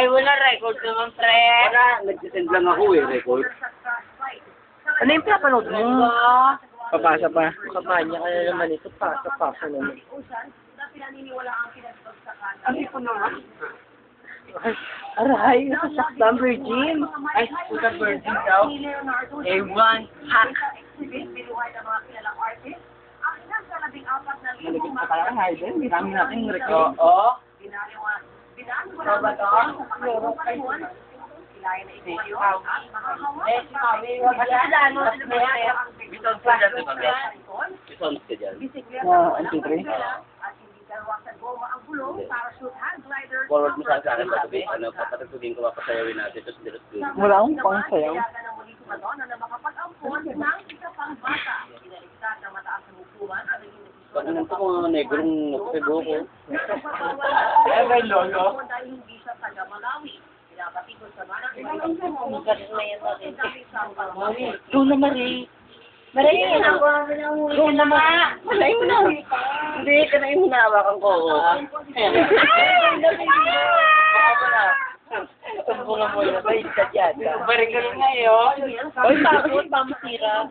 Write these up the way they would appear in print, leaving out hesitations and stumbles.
Ay, wala record naman, pre. Wala, nag-send lang ako record. Ano yung pinapanood mo? Papasa pa. Kabanya ka na naman ito. Pasa naman. Ano ko naman? Aray, nasasaktan, Virgin. Ay, puta virgin daw. Ewan, hack. Malagit pa tayo, Hayden. Marami natin record. Oo. Ano ba to? Eh, si Maui, wag ka ano, Bisound ka dyan, di ba? Bisound ka dyan. Ang titri? Forward mo sa akin ba sabi? Ano, papatagpugin ko, papasayawin natin. Tapos direct doon. Wala akong pang sayaw. Pag nanto ko mga negrong nagpego ko. eh, may lolo. Go na, Marie. Maray, Go na, Marie. Malay mo na. Hindi, kanain mo na. Hawakan ko. Tumbungan mo na. Balik ka dyan. balik ka na ngayon. Oy, takot. Pamasira.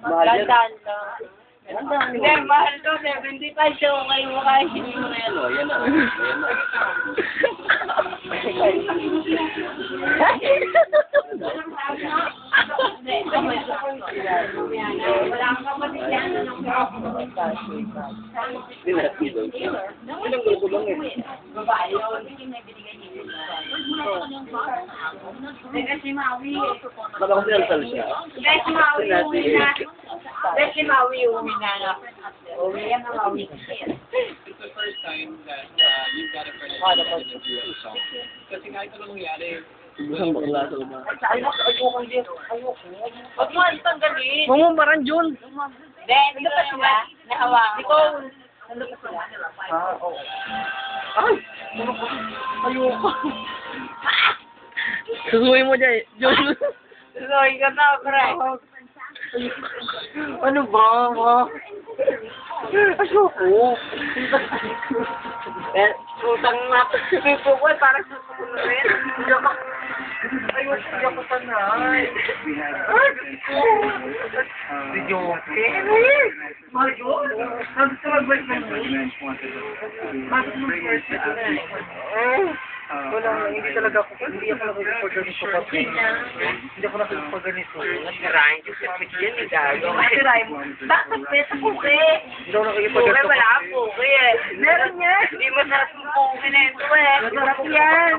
Dandan lang. Hindi, mahal to, 75 siya, okay mo kayo. Yan o, yan o. Yan o. Dinasido. Ilang grupo lang eh. Kasi Maui. Baka kung sinalsal siya. Kasi Maui, uwi na. Kasi Maui, uwi na. Uwi na Maui. It's the first time that you've got a friend that you do a song. Kasi nga ito lang nangyari. Isang bakla sa luma. Huwag mo, itang galit. Mamo, parang June. Hindi, hindi pa sila. Nahawa. Ikaw, Oo. Ay! Ayoko. Susuwi mo dyan, June. sorry ka na, pre. Ano ba, ma? Ayoko. Utang na. Pipo ko, parang susuko rin. Ayoko pa na. Ay, gusto ko. Si Joke. Mario, sabi ko mag-break na mo. Bakit mo first na? Wala, hindi talaga ako, hindi ako nakikipag ganito kasi. Hindi ako nakikipag ganito. Nasirahin yung sipit yan, eh, gago. Nasirahin mo. Bakit peta puke? Hindi ako nakikipag Puke, ganito. wala kang puke eh. Meron yan. Hindi masarap yung puke na ito eh. Masarap yan.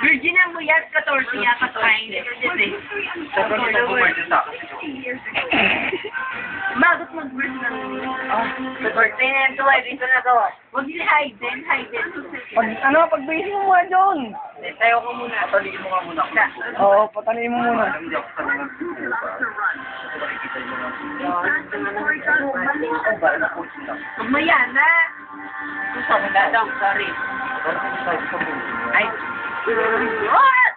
Virgin na mo yan, 14 yata trying. Bakit mag-birth na sa birthday na ito eh, dito na to. Huwag nila Hayden. Pag base mo muna, John. Tayo ko muna. Pataliin mo nga muna ako. Oo, pataniin mo muna. Hindi ako sarungan. Mamaya na. Wala daw, sorry. Ay. What?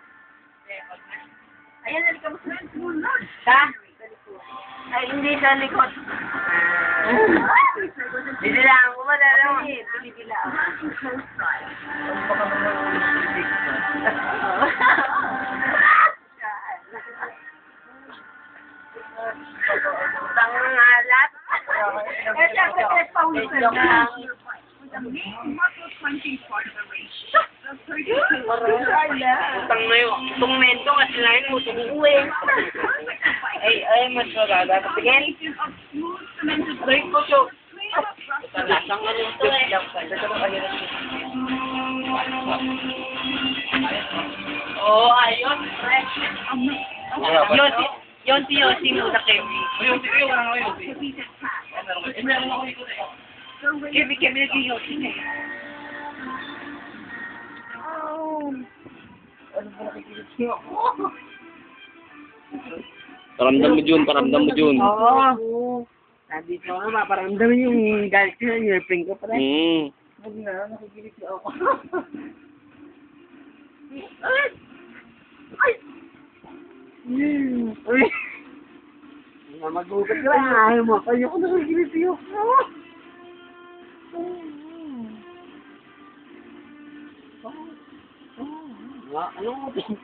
Ayan, halika mo sa sunod. Ha? Ay, hindi sa likod. Bidilaan ko ba na lang? Bidilaan. Utang ng alat. Eh, siyempre, pawisan na. Utang na yun. Itong mento kasi lang mo tumuwi. Ay, mas maganda. Tingin. Break ko siya. Lasang ano ito eh. Oo, ayos. Yonti muna kayo. Kemi nag-yonti na eh. Paramdam mo, Jun. Paramdam mo, Jun. Oo. Sabi ko nga, paparamdamin yung galit ko na nirping ko pala. Huwag na, nakikilig ako. Ay! Ay! Uy! Mag-ugat ka lang. Ayaw mo. Ayaw ko nakikilig ako. Nga, anong open?